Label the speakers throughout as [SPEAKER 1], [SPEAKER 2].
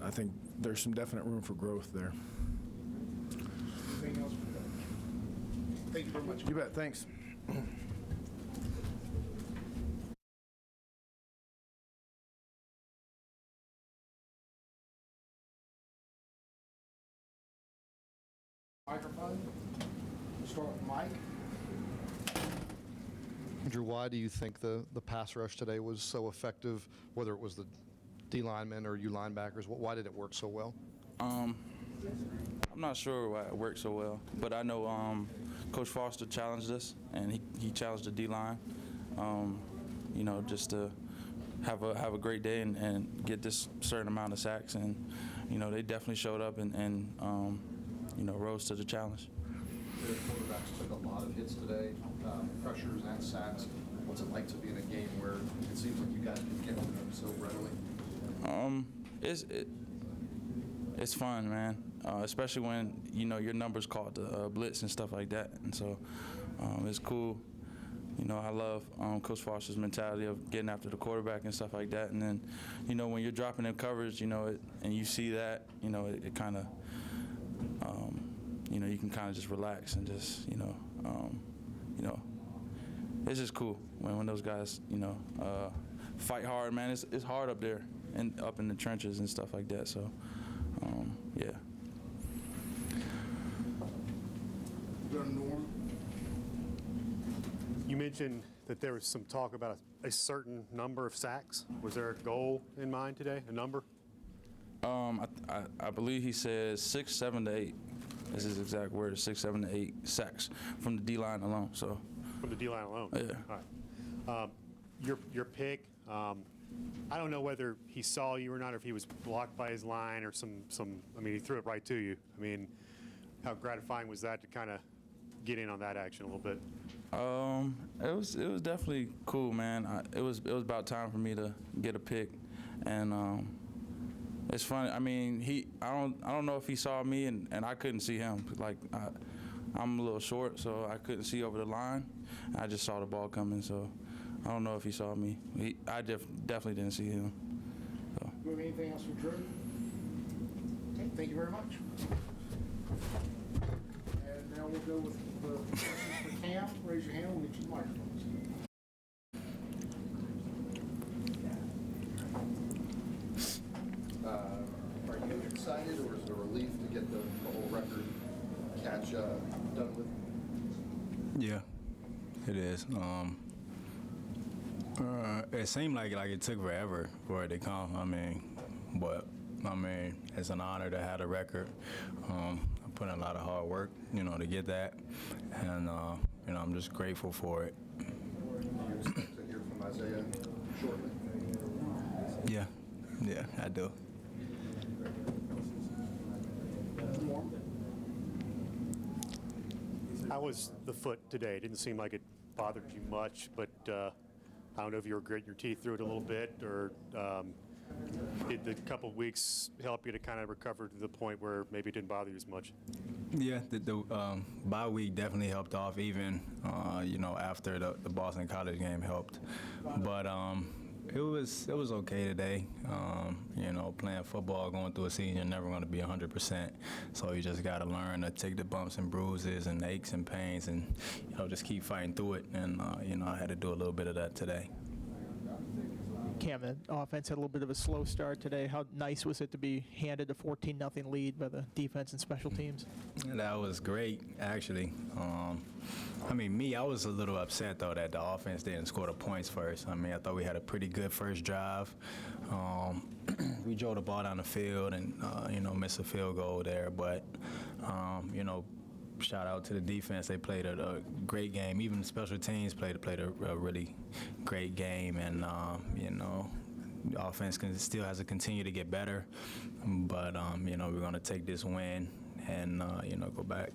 [SPEAKER 1] I think there's some definite room for growth there.
[SPEAKER 2] Anything else? Thank you very much.
[SPEAKER 1] You bet. Thanks.
[SPEAKER 2] Microphone. Start with Mike.
[SPEAKER 3] Andrew, why do you think the pass rush today was so effective, whether it was the D linemen or you linebackers? Why did it work so well?
[SPEAKER 4] I'm not sure why it worked so well, but I know Coach Foster challenged us, and he challenged the D-line, just to have a great day and get this certain amount of sacks. And, they definitely showed up and rose to the challenge.
[SPEAKER 3] The quarterbacks took a lot of hits today, pressures and sacks. What's it like to be in a game where it seems like you guys can get to them so readily?
[SPEAKER 4] It's fun, man. Especially when your numbers called the blitz and stuff like that, and so it's cool. I love Coach Foster's mentality of getting after the quarterback and stuff like that. And then, when you're dropping in coverage, and you see that, it kind of, you can kind of just relax and just, it's just cool when those guys, fight hard, man. It's hard up there and up in the trenches and stuff like that. So, yeah.
[SPEAKER 2] Norm.
[SPEAKER 5] You mentioned that there was some talk about a certain number of sacks. Was there a goal in mind today, a number?
[SPEAKER 4] I believe he says 6, 7 to 8. That's his exact word, 6, 7 to 8 sacks from the D-line alone. So.
[SPEAKER 5] From the D-line alone?
[SPEAKER 4] Yeah.
[SPEAKER 5] All right. Your pick, I don't know whether he saw you or not, or if he was blocked by his line or he threw it right to you. How gratifying was that to kind of get in on that action a little bit?
[SPEAKER 4] It was definitely cool, man. It was about time for me to get a pick, and it's funny. I don't know if he saw me and I couldn't see him. Like I'm a little short, so I couldn't see over the line. I just saw the ball coming, so I don't know if he saw me. I definitely didn't see him. So.
[SPEAKER 2] Do you have anything else for Drew? Okay, thank you very much. And now we'll go with the questions for Cam. Raise your hand. We'll get you the microphones.
[SPEAKER 3] Are you excited, or is it a relief to get the whole record catch done with?
[SPEAKER 6] Yeah, it is. It seemed like it took forever for it to come. But it's an honor to have a record. I put in a lot of hard work, to get that, and I'm just grateful for it.
[SPEAKER 3] You expect to hear from Isaiah shortly?
[SPEAKER 6] Yeah, I do.
[SPEAKER 5] How was the foot today? It didn't seem like it bothered you much, but I don't know if you were gritting your teeth through it a little bit, or did the couple of weeks help you to kind of recover to the point where maybe it didn't bother you as much?
[SPEAKER 6] Yeah, the bye week definitely helped off, even after the Boston College game helped. But it was okay today. Playing football, going through a season, you're never going to be 100%. So you just got to learn to take the bumps and bruises and aches and pains, and just keep fighting through it. And I had to do a little bit of that today.
[SPEAKER 7] Cam, the offense had a little bit of a slow start today. How nice was it to be handed a 14-0 lead by the defense and special teams?
[SPEAKER 6] That was great, actually. I was a little upset, though, that the offense didn't score the points first. I thought we had a pretty good first drive. We drove the ball down the field and, missed a field goal there. But, shout out to the defense. They played a great game. Even the special teams played a really great game. And, the offense still has to continue to get better. But, we're going to take this win and, go back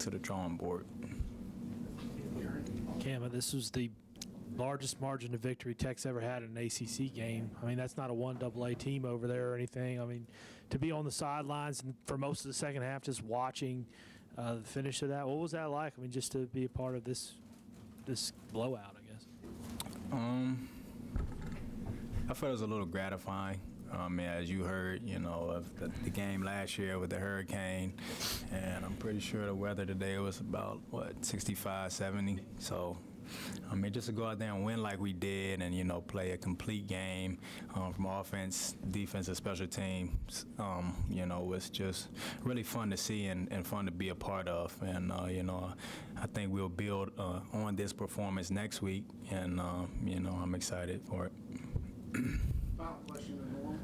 [SPEAKER 6] to the drawing board.
[SPEAKER 8] Cam, this was the largest margin of victory Tech's ever had in an ACC game. That's not a 1AA team over there or anything. To be on the sidelines and for most of the second half just watching the finish of that, what was that like? Just to be a part of this blowout, I guess.
[SPEAKER 6] I felt it was a little gratifying. As you heard, of the game last year with the hurricane, and I'm pretty sure the weather today was about, 65, 70. So, just to go out there and win like we did and, play a complete game from offense, defense, and special teams, was just really fun to see and fun to be a part of. And, I think we'll build on this performance next week, and, I'm excited for it.
[SPEAKER 2] Final question, Norm.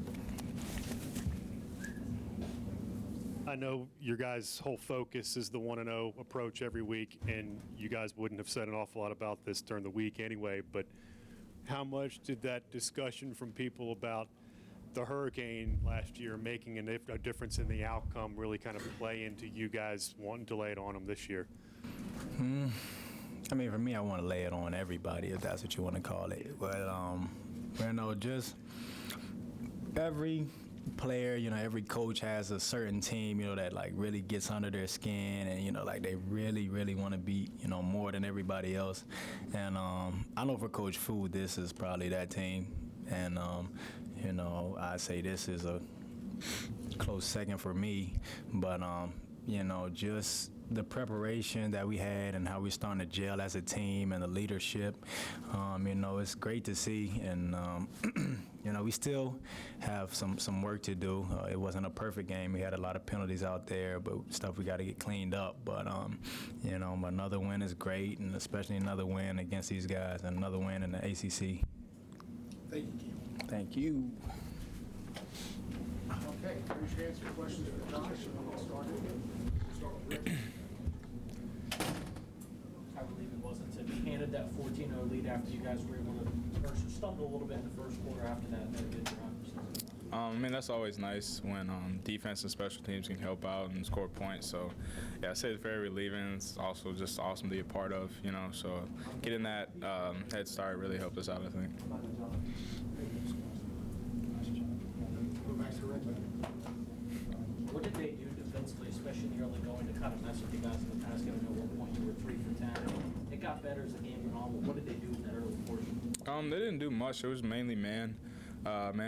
[SPEAKER 5] I know your guys' whole focus is the 1-0 approach every week, and you guys wouldn't have said an awful lot about this during the week anyway, but how much did that discussion from people about the hurricane last year making a difference in the outcome really kind of play into you guys wanting to lay it on them this year?
[SPEAKER 6] For me, I want to lay it on everybody, if that's what you want to call it. But, just every player, every coach has a certain team, that like really gets under their skin and, like they really, really want to beat, more than everybody else. And I know for Coach Fu, this is probably that team. And, I say this is a close second for me. But, just the preparation that we had and how we're starting to gel as a team and the leadership, it's great to see. And, we still have some work to do. It wasn't a perfect game. We had a lot of penalties out there, but stuff we got to get cleaned up. But, another win is great, and especially another win against these guys and another win in the ACC.
[SPEAKER 2] Thank you, Cam.
[SPEAKER 6] Thank you.
[SPEAKER 2] Okay, raise your hands for questions for Josh, and we'll start with Rick.
[SPEAKER 9] I believe it was until he handed that 14-0 lead after you guys were able to, or stumble a little bit in the first quarter. After that, they had a good drive.
[SPEAKER 4] That's always nice when defense and special teams can help out and score points. So, yeah, I say it's very relieving. It's also just awesome to be a part of, So getting that head start really helped us out, I think.
[SPEAKER 2] Go back to Rick.
[SPEAKER 9] What did they do defensively, especially in the early going, to kind of mess with you guys in the past game? I know at one point you were 3 for 10. It got better as the game went on, but what did they do in that early portion?
[SPEAKER 4] They didn't do much. It was mainly man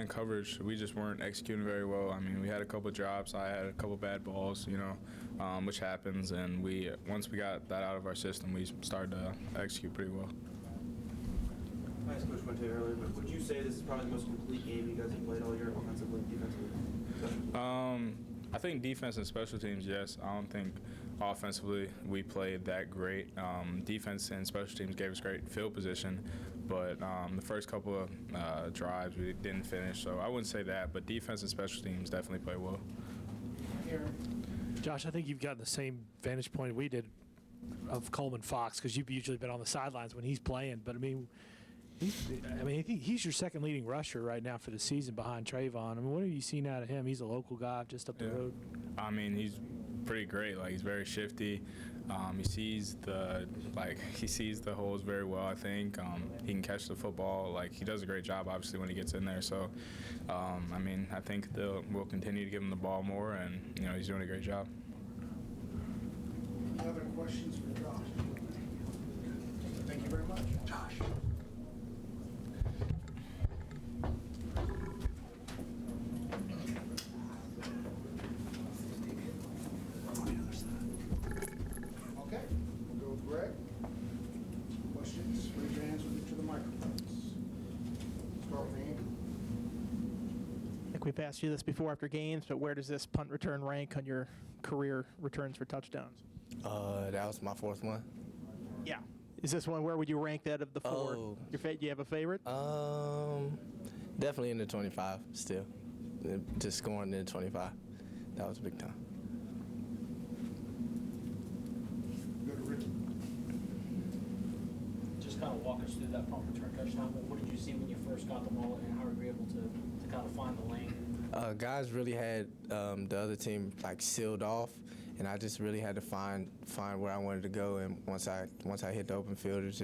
[SPEAKER 4] coverage. We just weren't executing very well. We had a couple drops. I had a couple bad balls, which happens. And once we got that out of our system, we started to execute pretty well.
[SPEAKER 10] I asked Coach Fuente earlier, but would you say this is probably the most complete game you guys have played all year, offensively, defensively?
[SPEAKER 4] I think defense and special teams, yes. I don't think offensively we played that great. Defense and special teams gave us great field position, but the first couple of drives we didn't finish. So I wouldn't say that, but defense and special teams definitely played well.
[SPEAKER 8] Josh, I think you've gotten the same vantage point we did of Coleman Fox, because you've usually been on the sidelines when he's playing. But I think he's your second leading rusher right now for the season behind Trayvon. What have you seen out of him? He's a local guy just up the road.
[SPEAKER 4] He's pretty great. He's very shifty. He sees the holes very well, I think. He can catch the football. He does a great job, obviously, when he gets in there. So, I think we'll continue to give him the ball more, and, he's doing a great job.
[SPEAKER 2] Any other questions for Josh? Thank you very much. Josh. Okay, we'll go with Greg. Questions? Raise your hands to the microphones. Start with Andy.
[SPEAKER 7] I think we've asked you this before after games, but where does this punt return rank on your career returns for touchdowns?
[SPEAKER 11] That was my fourth one.
[SPEAKER 7] Yeah. Is this one, where would you rank that of the four?
[SPEAKER 11] Oh.
[SPEAKER 7] Do you have a favorite?
[SPEAKER 11] Definitely in the 25 still. Just scoring in the 25. That was big time.
[SPEAKER 2] Go to Ricky.
[SPEAKER 9] Just kind of walk us through that punt return touchdown. What did you see when you first got the ball, and how were you able to kind of find the lane?
[SPEAKER 11] Guys really had the other team sealed off, and I just really had to find where I wanted to go. And once I hit the open field, it was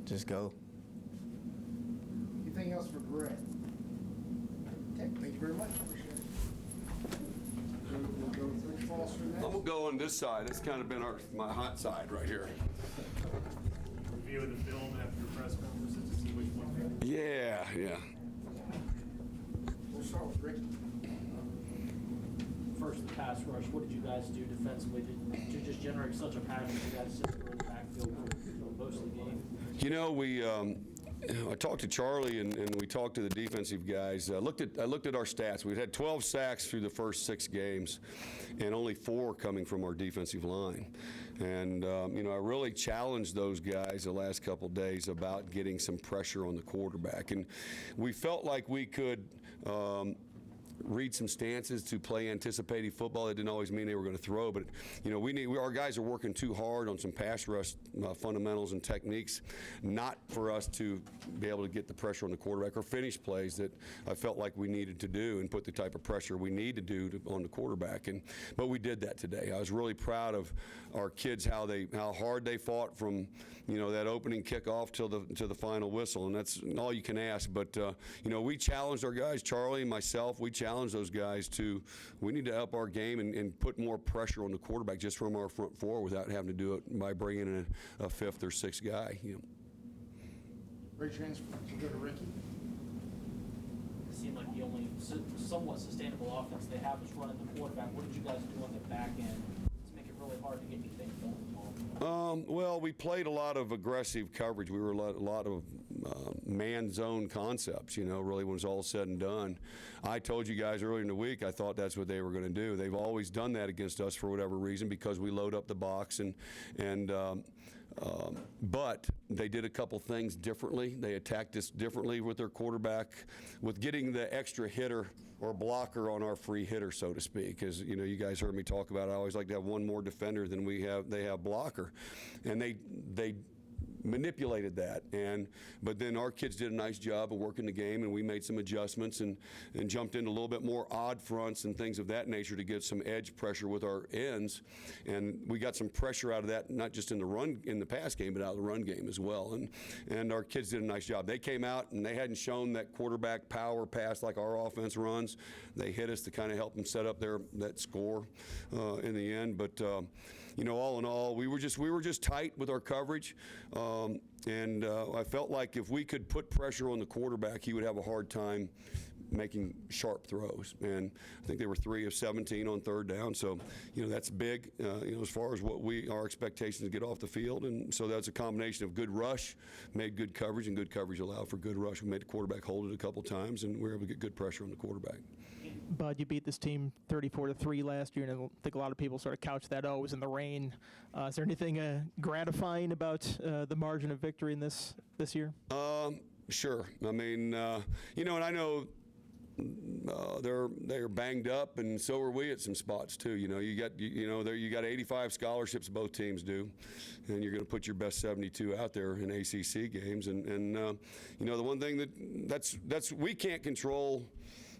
[SPEAKER 11] just go.
[SPEAKER 2] Anything else for Greg? Okay, thank you very much. Appreciate it. We'll go with Rick Foster next.
[SPEAKER 12] I'm gonna go on this side. It's kind of been my hot side right here.
[SPEAKER 5] Reviewing the film after your press conference to see which one.
[SPEAKER 12] Yeah.
[SPEAKER 2] We'll start with Ricky.
[SPEAKER 9] First, the pass rush. What did you guys do defensively to just generate such a pattern? You guys sit in the backfield for most of the game.
[SPEAKER 12] You know, I talked to Charlie and we talked to the defensive guys. I looked at our stats. We've had 12 sacks through the first 6 games, and only 4 coming from our defensive line. And you know, I really challenged those guys the last couple of days about getting some pressure on the quarterback, and we felt like we could. Read some stances to play anticipated football. That didn't always mean they were going to throw, but you know, our guys are working too hard on some pass rush fundamentals and techniques, not for us to be able to get the pressure on the quarterback or finish plays that I felt like we needed to do and put the type of pressure we need to do on the quarterback. But we did that today. I was really proud of our kids, how hard they fought from, you know, that opening kickoff to the final whistle, and that's all you can ask. But you know, we challenged our guys, Charlie and myself. We challenge those guys we need to up our game and put more pressure on the quarterback just from our front four without having to do it by bringing in a 5th or 6th guy. You know.
[SPEAKER 2] Great transfer. We'll go to Ricky.
[SPEAKER 9] It seemed like the only somewhat sustainable offense they have is running the quarterback. What did you guys do on the back end to make it really hard to get anything done?
[SPEAKER 12] Well, we played a lot of aggressive coverage. We were a lot of man zone concepts, you know, really when it's all said and done. I told you guys earlier in the week I thought that's what they were going to do. They've always done that against us for whatever reason because we load up the box but they did a couple things differently. They attacked us differently with their quarterback, with getting the extra hitter or blocker on our free hitter, so to speak. As you know, you guys heard me talk about it. I always like to have one more defender than they have blocker, and they manipulated that. But then our kids did a nice job of working the game, and we made some adjustments and jumped into a little bit more odd fronts and things of that nature to get some edge pressure with our ends. And we got some pressure out of that, not just in the pass game, but out of the run game as well. And our kids did a nice job. They came out and they hadn't shown that quarterback power pass like our offense runs. They hit us to kind of help them set up that score in the end. But you know, all in all, we were just tight with our coverage, and I felt like if we could put pressure on the quarterback, he would have a hard time making sharp throws. And I think they were 3 of 17 on 3rd down, so you know that's big. You know, as far as what our expectations to get off the field, and so that's a combination of good rush, made good coverage, and good coverage allowed for good rush. We made the quarterback hold it a couple times, and we were able to get good pressure on the quarterback.
[SPEAKER 7] Bud, you beat this team 34-3 last year, and I think a lot of people sort of couch that, it was in the rain. Is there anything gratifying about the margin of victory in this year?
[SPEAKER 12] Sure. I mean, you know, and I know they're banged up, and so are we at some spots too. You know, you got 85 scholarships, both teams do, and you're going to put your best 72 out there in ACC games. And you know, the one thing that's we can't control.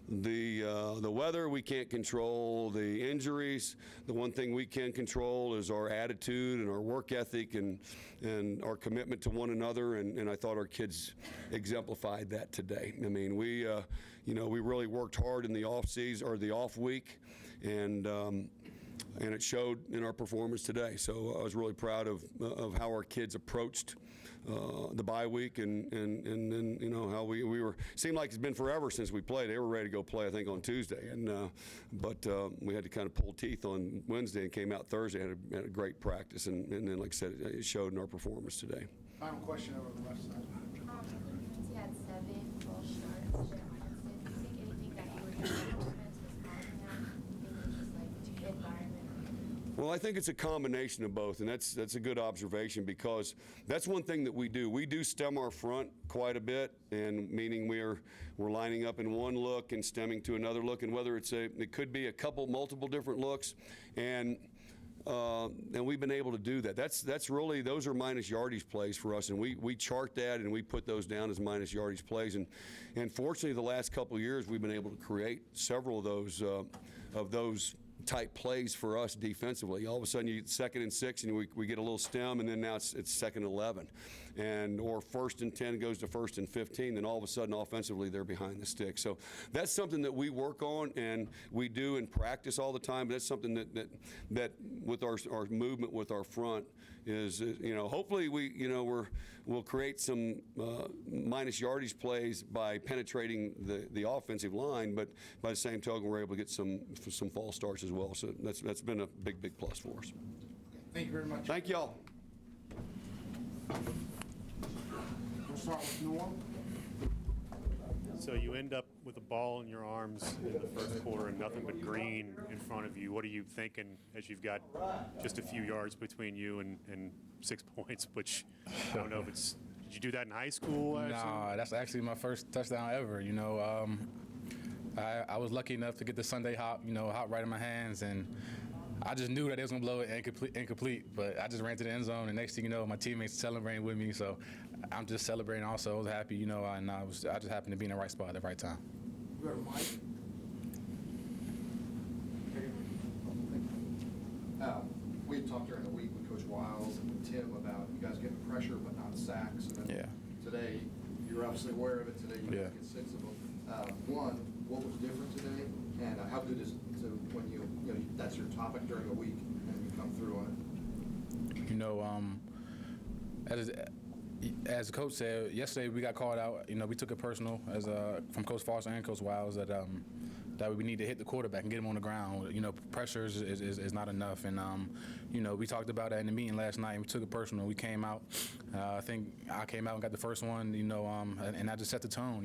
[SPEAKER 12] The weather, we can't control the injuries. The one thing we can control is our attitude and our work ethic and our commitment to one another. And I thought our kids exemplified that today. I mean, we really worked hard in the off season or the off week, and it showed in our performance today. So I was really proud of how our kids approached the bye week, and then you know how we were. Seemed like it's been forever since we played. They were ready to go play, I think, on Tuesday, but we had to kind of pull teeth on Wednesday and came out Thursday. Had a great practice, and then, like I said, it showed in our performance today.
[SPEAKER 2] Final question over the left side.
[SPEAKER 13] You had 7 full starts. Do you think anything that you were doing on offense was causing that? Do you think it's just like the environment?
[SPEAKER 12] Well, I think it's a combination of both, and that's a good observation because that's one thing that we do. We do stem our front quite a bit, and meaning we're lining up in one look and stemming to another look, and whether it could be multiple different looks, and we've been able to do that. That's really, those are minus yardage plays for us, and we chart that and we put those down as minus yardage plays, and fortunately the last couple of years we've been able to create several of those type plays for us defensively. All of a sudden you get 2nd and 6 and we get a little stem, and then now it's 2nd and 11. and or 1st and 10 goes to 1st and 15, then all of a sudden offensively they're behind the stick. So that's something that we work on and we do in practice all the time. But that's something that with our movement with our front is, hopefully we'll create some minus yardage plays by penetrating the offensive line, but by the same token we're able to get some false starts as well. So that's been a big plus for us.
[SPEAKER 2] Thank you very much.
[SPEAKER 12] Thank y'all.
[SPEAKER 2] We'll start with Norm.
[SPEAKER 5] So you end up with a ball in your arms in the first quarter and nothing but green in front of you. What are you thinking as you've got just a few yards between you and 6 points, which I don't know if it's – did you do that in high school?
[SPEAKER 4] Nah, that's actually my first touchdown ever. I was lucky enough to get the Sunday hop right in my hands, and I just knew that it was going to blow it incomplete, but I just ran to the end zone, and next thing you know, my teammates celebrating with me, so I'm just celebrating also. I was happy, and I just happened to be in the right spot at the right time.
[SPEAKER 2] Go to Mike.
[SPEAKER 3] We had talked during the week with Coach Wiles and with Tim about you guys getting pressure but not sacks. And then today, you're obviously aware of it. Today, you guys get 6 of them. One, what was different today, and how good is it to when you that's your topic during the week and you come through on it?
[SPEAKER 4] As the coach said yesterday, we got called out. We took it personal from Coach Foster and Coach Wiles that we need to hit the quarterback and get him on the ground. Pressure is not enough, and we talked about that in the meeting last night. And we took it personal. We came out. I think I came out and got the first one. And I just set the tone.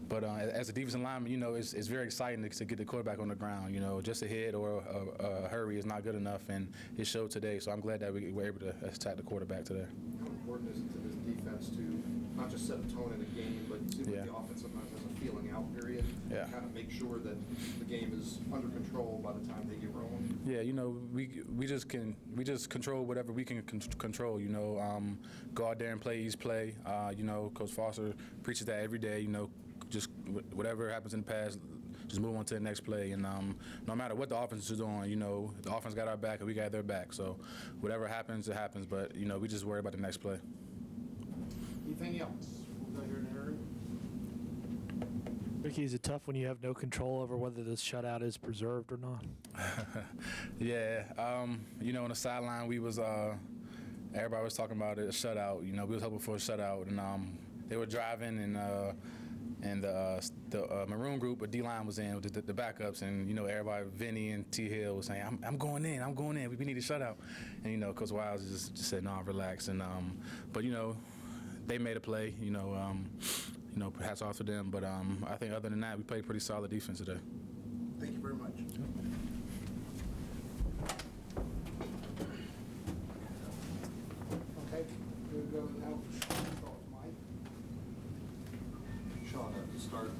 [SPEAKER 4] But as a defensive lineman, it's very exciting to get the quarterback on the ground. Just a hit or a hurry is not good enough, and it showed today. So I'm glad that we were able to attack the quarterback today.
[SPEAKER 3] How important is it to this defense to not just set a tone in the game, but it seems like the offense sometimes has a feeling out period. Kind of make sure that the game is under control by the time they get rolling.
[SPEAKER 4] Yeah, we just control whatever we can control. Go out there and play each play. Coach Foster preaches that every day. Just whatever happens in the past, just move on to the next play. And no matter what the offense is doing, the offense got our back and we got their back. So whatever happens, it happens. But we just worry about the next play.
[SPEAKER 2] Anything else? We'll go here to Harry.
[SPEAKER 8] Ricky, is it tough when you have no control over whether this shutout is preserved or not?
[SPEAKER 4] On the sideline, we was everybody was talking about a shutout. We was hoping for a shutout, and they were driving, and the maroon group, a D-line was in with the backups, and everybody, Vinny and T Hill was saying, I'm going in. We need a shutout, and Coach Wiles just said, no, relax, and but they made a play, hats off to them. But I think other than that, we played pretty solid defense today.
[SPEAKER 2] Thank you very much. Okay, we'll go now for Mike.
[SPEAKER 3] Sean, to start,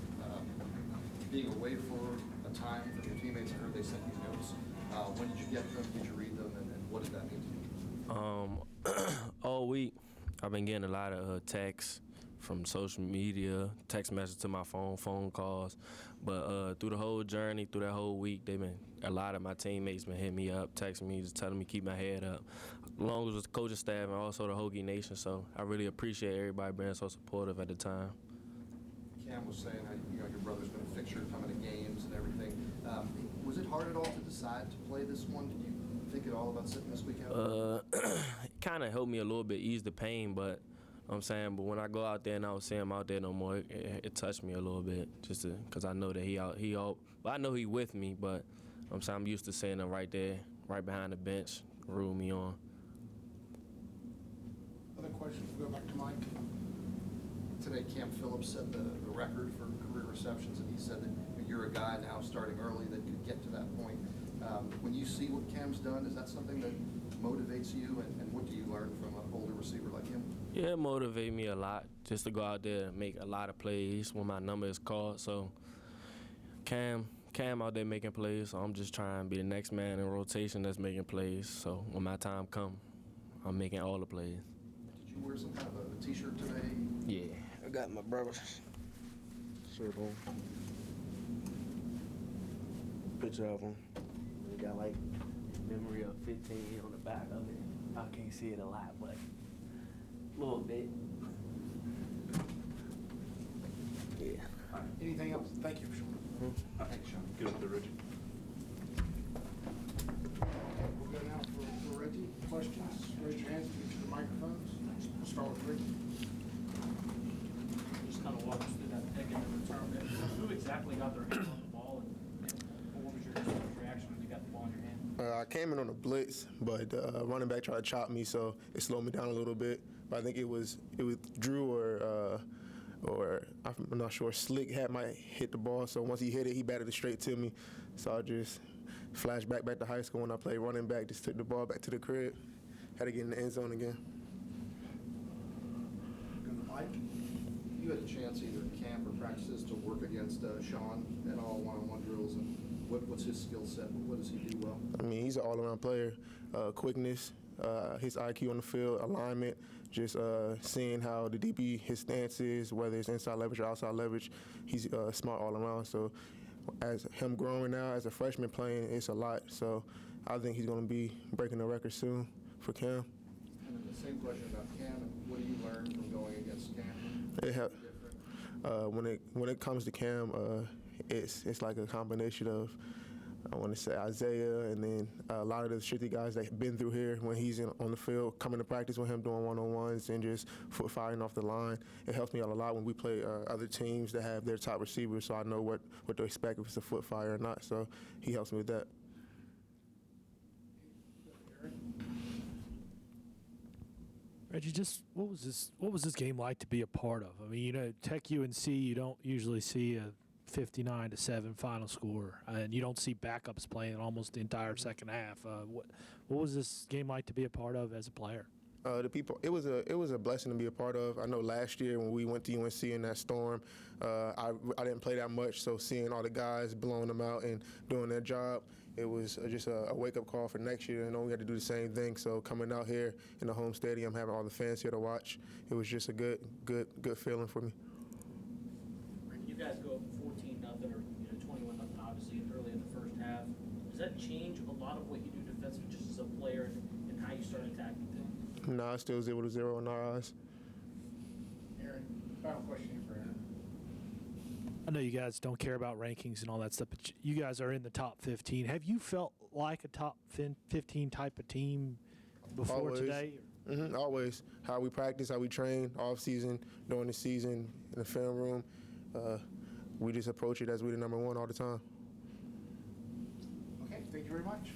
[SPEAKER 3] being away for a time from your teammates, I heard they sent you notes. When did you get them? Did you read them? And what did that mean to you?
[SPEAKER 14] All week, I've been getting a lot of texts from social media, text messages to my phone calls. But through the whole journey, through that whole week, a lot of my teammates been hitting me up, texting me, just telling me keep my head up, along with the coaching staff and also the Hoagie Nation. So I really appreciate everybody being so supportive at the time.
[SPEAKER 3] Cam was saying how your brother's been a fixture coming to games and everything. Was it hard at all to decide to play this one? Did you think at all about sitting this week out?
[SPEAKER 14] It kind of helped me a little bit ease the pain, but but when I go out there and I don't see him out there no more, it touched me a little bit, just because I know that he out. But I know he with me, but I'm used to seeing him right there, right behind the bench, rooting me on.
[SPEAKER 2] Other questions? We'll go back to Mike.
[SPEAKER 3] Today, Cam Phillips set the record for career receptions, and he said that you're a guy now starting early that could get to that point. When you see what Cam's done, is that something that motivates you, and what do you learn from an older receiver like him?
[SPEAKER 14] Yeah, it motivates me a lot just to go out there and make a lot of plays when my number is called. So Cam out there making plays, so I'm just trying to be the next man in rotation that's making plays. So when my time comes, I'm making all the plays.
[SPEAKER 3] Did you wear some kind of a T-shirt today?
[SPEAKER 14] Yeah, I got my brother's shirt on. Picture of him. He got like memory of 15 on the back of it. I can't see it a lot, but
[SPEAKER 10] A little bit. Yeah.
[SPEAKER 2] All right. Anything else? Thank you, Sean. Thank you, Sean.
[SPEAKER 3] Good with the Reggie.
[SPEAKER 2] Okay, we'll go now for Reggie. Questions? Raise your hands, get to the microphones. We'll start with Reggie.
[SPEAKER 9] Just kind of walk us through that pick and the return. Who exactly got their hand on the ball, and what was your first reaction when you got the ball in your hand?
[SPEAKER 15] I came in on a blitz, but running back tried to chop me, so it slowed me down a little bit. But I think it was Drew or I'm not sure. Slick might hit the ball, so once he hit it, he batted it straight to me. So I just flashed back to high school when I played running back. Just took the ball back to the crib. Had to get in the end zone again.
[SPEAKER 3] Mike, you had a chance either in camp or practices to work against Sean in all one-on-one drills, and what's his skill set? What does he do well?
[SPEAKER 15] I mean, he's an all-around player. Quickness, his IQ on the field, alignment, just seeing how the DB, his stance is, whether it's inside leverage or outside leverage. He's smart all around. So as him growing now, as a freshman playing, it's a lot. So I think he's going to be breaking the record soon for Cam.
[SPEAKER 3] And then the same question about Cam, and what do you learn from going against Cam?
[SPEAKER 15] It helped. When it comes to Cam, it's like a combination of, I want to say, Isaiah, and then a lot of the shitty guys that have been through here when he's on the field, coming to practice with him, doing one-on-ones and just foot firing off the line. It helps me out a lot when we play other teams that have their top receivers, so I know what to expect if it's a foot fire or not. So he helps me with that.
[SPEAKER 8] Reggie, just what was this game like to be a part of? I mean, you know, Tech UNC, you don't usually see a 59-7 final score, and you don't see backups playing almost the entire second half. What was this game like to be a part of as a player?
[SPEAKER 15] The people, it was a blessing to be a part of. I know last year when we went to UNC in that storm, I didn't play that much, so seeing all the guys blowing them out and doing their job, it was just a wake-up call for next year. I know we had to do the same thing. So coming out here in the home stadium, having all the fans here to watch, it was just a good feeling for me.
[SPEAKER 9] You guys go up 14-0 or 21-0, obviously early in the first half. Does that change a lot of what you do defensively, just as a player, and how you start attacking things?
[SPEAKER 15] No, it's still 0-0 in our eyes.
[SPEAKER 2] Aaron, final question for Aaron.
[SPEAKER 8] I know you guys don't care about rankings and all that stuff, but you guys are in the top 15. Have you felt like a top 15 type of team before
[SPEAKER 15] Always.
[SPEAKER 8] today?
[SPEAKER 15] Always. How we practice, how we train, off season, during the season, in the film room. We just approach it as we're the number one all the time.
[SPEAKER 2] Okay, thank you very much.